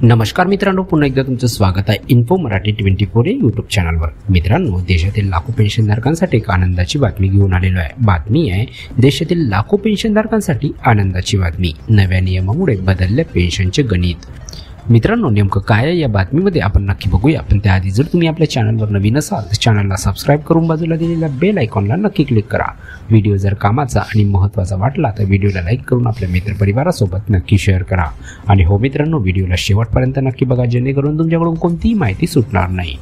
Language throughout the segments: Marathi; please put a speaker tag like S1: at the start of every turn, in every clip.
S1: नमस्कार मित्रांनो, पुन्हा एकदा तुमचं स्वागत आहे इन्फो मराठी 24 या यूट्यूब चॅनलवर। मित्रांनो, देशातील लाखो पेन्शनधारकांसाठी एक आनंदाची बातमी घेऊन आलेलो आहे। बातमी आहे देशातील लाखो पेन्शनधारकांसाठी आनंदाची बातमी। नव्या नियमामुळे बदलले पेन्शनचे गणित। मित्रांनो, नेमकं काय आहे या बातमीमध्ये आपण नक्की बघूया। पण त्याआधी जर तुम्ही आपल्या चॅनलवर नवीन असाल तर चॅनलला सबस्क्राइब करून बाजूला दिलेल्या बेल आयकॉनला नक्की क्लिक करा। व्हिडिओ जर कामाचा आणि महत्त्वाचा वाटला तर व्हिडिओला लाईक करून आपल्या मित्रपरिवारासोबत नक्की शेअर करा। आणि हो मित्रांनो, व्हिडिओला शेवटपर्यंत नक्की बघा, जेणेकरून तुमच्याकडून कोणतीही माहिती सुटणार नाही।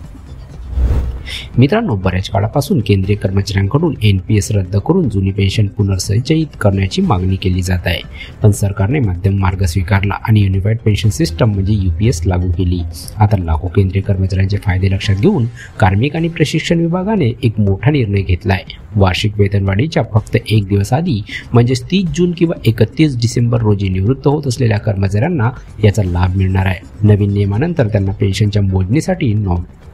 S1: मित्रांनो, बऱ्याच काळापासून केंद्रीय कर्मचाऱ्यांकडून NPS रद्द करून जुनी पेन्शन पुनर्संचयित करण्याची मागणी केली जात आहे। पण सरकारने मध्यम मार्ग स्वीकारला आणि युनिफाईड पेन्शन सिस्टम म्हणजे UPS लागू केली। आता लाखो केंद्रीय कर्मचाऱ्यांचे फायदे लक्षात घेऊन कार्मिक आणि प्रशिक्षण विभागाने एक मोठा निर्णय घेतला आहे। वार्षिक वेतनवाढीच्या फक्त एक दिवस आधी म्हणजेच 30 जून किंवा 31 डिसेंबर रोजी निवृत्त होत असलेल्या कर्मचाऱ्यांना याचा लाभ मिळणार आहे। नवीन नियमानंतर त्यांना पेन्शनच्या मोजणीसाठी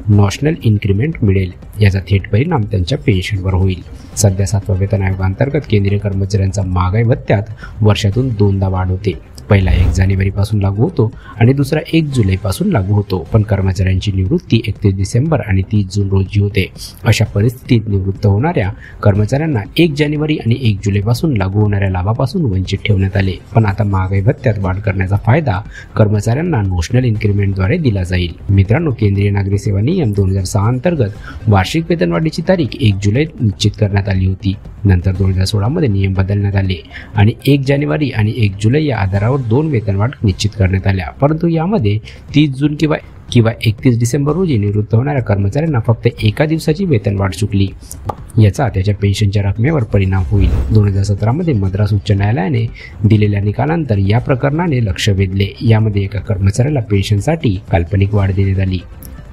S1: नॅशनल इन्क्रिमेंट मिळेल। याचा थेट परिणाम त्यांच्या पेन्शनवर होईल। सध्या 7व्या वेतन आयोगांतर्गत केंद्रीय कर्मचाऱ्यांचा महागाई भत्त्यात वर्षातून 2दा वाढ होते। पहिला 1 जानेवारीपासून लागू होतो आणि दुसरा 1 जुलैपासून लागू होतो। पण कर्मचाऱ्यांची निवृत्ती 31 डिसेंबर आणि 30 जून रोजी होते। अशा परिस्थितीत निवृत्त होणाऱ्या कर्मचाऱ्यांना 1 जानेवारी आणि 1 जुलैपासून लागू होणाऱ्या लाभापासून वंचित ठेवण्यात आले। पण आता महागाई भत्त्यात वाढ करण्याचा फायदा कर्मचाऱ्यांना नॅशनल इन्क्रिमेंटद्वारे दिला जाईल। मित्रांनो, केंद्रीय नागरी सेवा नियम 2006 अंतर्गत वार्षिक वेतनवाढीची तारीख 1 जुलै निश्चित करण्यात आली होती। नंतर 2016 मध्ये नियम बदलण्यात आले आणि 1 जानेवारी आणि 1 जुलै या आधारावर 2 वेतनवाढ निश्चित करण्यात आल्या। परंतु यामध्ये 30 जून किंवा 31 डिसेंबर रोजी निवृत्त होणाऱ्या कर्मचाऱ्यांना फक्त एका दिवसाची वेतनवाढ चुकली। याचा त्याच्या पेन्शनच्या रकमेवर परिणाम होईल। 2017 मध्ये मद्रास उच्च न्यायालयाने दिलेल्या निकालानंतर या प्रकरणाने लक्ष वेधले। यामध्ये एका कर्मचाऱ्याला पेन्शनसाठी काल्पनिक वाढ देण्यात आली।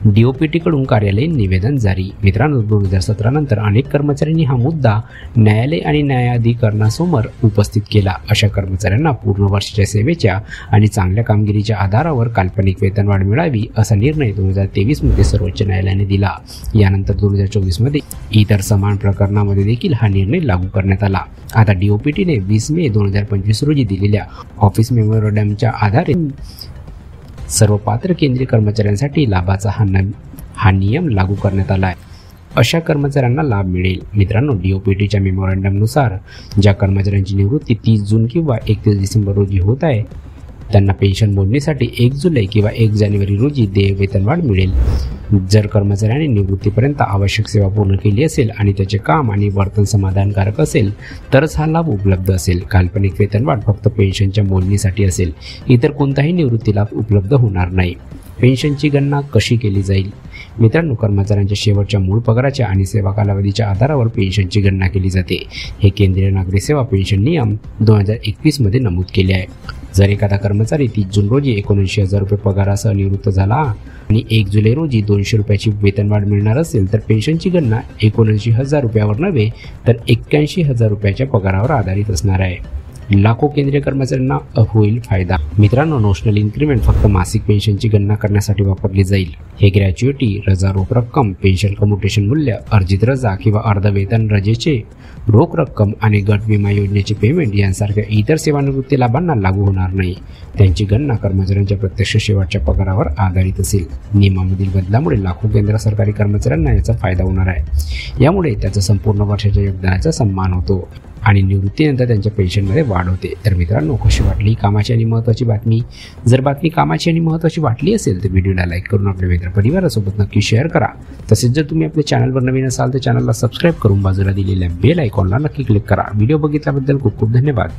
S1: DOPT कडून कार्यालयीन निवेदन जारी। मित्रांनो, 2017 नंतर अनेक कर्मचाऱ्यांनी हा मुद्दा न्यायालय आणि न्यायाधिकरणासमोर उपस्थित केला। अशा कर्मचाऱ्यांना पूर्ण वर्षाच्या सेवेच्या आणि चांगल्या कामगिरीच्या आधारावर काल्पनिक वेतनवाढ मिळावी असा निर्णय 2023 मध्ये सर्वोच्च न्यायालयाने दिला। यानंतर 2024 मध्ये इतर समान प्रकरणामध्ये देखील हा निर्णय लागू करण्यात आला। आता DOPT ने 20 मे 2025 रोजी दिलेल्या ऑफिस मेमोरंडमच्या आधारे सर्व पात्र केंद्रीय कर्मचाऱ्यांसाठी लाभाचा हा नियम लागू करण्यात आला आहे। अशा कर्मचाऱ्यांना लाभ मिळेल। मित्रांनो, DOPTच्या मेमोरंडमनुसार ज्या कर्मचाऱ्यांची निवृत्ती 30 जून किंवा 31 डिसेंबर रोजी होत आहे त्यांना पेन्शन मोजणीसाठी 1 जुलै किंवा 1 जानेवारी रोजी देय वेतनवाढ मिळेल। जर कर्मचाऱ्याने निवृत्तीपर्यंत आवश्यक सेवा पूर्ण केली असेल आणि त्याचे काम आणि वर्तन समाधानकारक असेल तरच हा लाभ उपलब्ध असेल। काल्पनिक वेतनवाढ फक्त पेन्शनच्या मोजणीसाठी असेल, इतर कोणताही निवृत्ती लाभ उपलब्ध होणार नाही। पेन्शनची गणना कशी केली जाईल? मित्रांनो, कर्मचाऱ्यांच्या शेवटच्या मूळ पगाराच्या आणि सेवा कालावधीच्या आधारावर पेन्शनची गणना केली जाते। हे केंद्रीय नागरी सेवा पेन्शन नियम 2021 मध्ये नमूद केले आहे। जर एखादा कर्मचारी 30 जून रोजी 79,000 रुपये पगारासह निवृत्त झाला आणि 1 जुलै रोजी 200 रुपयाची वेतनवाढ मिळणार असेल तर पेन्शनची गणना 79,000 रुपयावर नव्हे तर 81,000 रुपयाच्या पगारावर आधारित असणार आहे। लाखो केंद्रीय कर्मचाऱ्यांना होईल फायदा। मित्रांनो, नॅशनल इन्क्रिमेंट फक्त मासिक पेन्शनची गणना करण्यासाठी वापरली जाईल। हे ग्रॅच्युइटी, रजा रोख रक्कम, पेन्शन कम्युटेशन मूल्य, अर्जित रजा किंवा अर्ध वेतन रजेचे रोख रक्कम आणि गट विमा योजनेचे पेमेंट यांसारख्या इतर सेवानिवृत्ती लाभांना लागू होणार नाही। त्यांची गणना कर्मचाऱ्यांच्या प्रत्यक्ष शेवटच्या पगारावर आधारित असेल। नियमामधील बदलामुळे लाखो केंद्र सरकारी कर्मचाऱ्यांना याचा फायदा होणार आहे। यामुळे त्याचा संपूर्ण वर्षाच्या योगदानाचा सन्मान होतो आणि निवृत्तीनंतर त्यांच्या पेन्शनमध्ये वाढ होते। तर मित्रांनो, कशी वाटली कामाची आणि महत्त्वाची बातमी? जर बातमी कामाची आणि महत्त्वाची वाटली असेल तर व्हिडिओला लाईक करून आपल्या मित्रपरिवारासोबत नक्की शेअर करा। तसेच जर तुम्ही आपल्या चॅनलवर नवीन असाल तर चॅनलला सबस्क्राईब करून बाजूला दिलेल्या बेल आयकॉनला नक्की क्लिक करा। व्हिडिओ बघितल्याबद्दल खूप खूप धन्यवाद।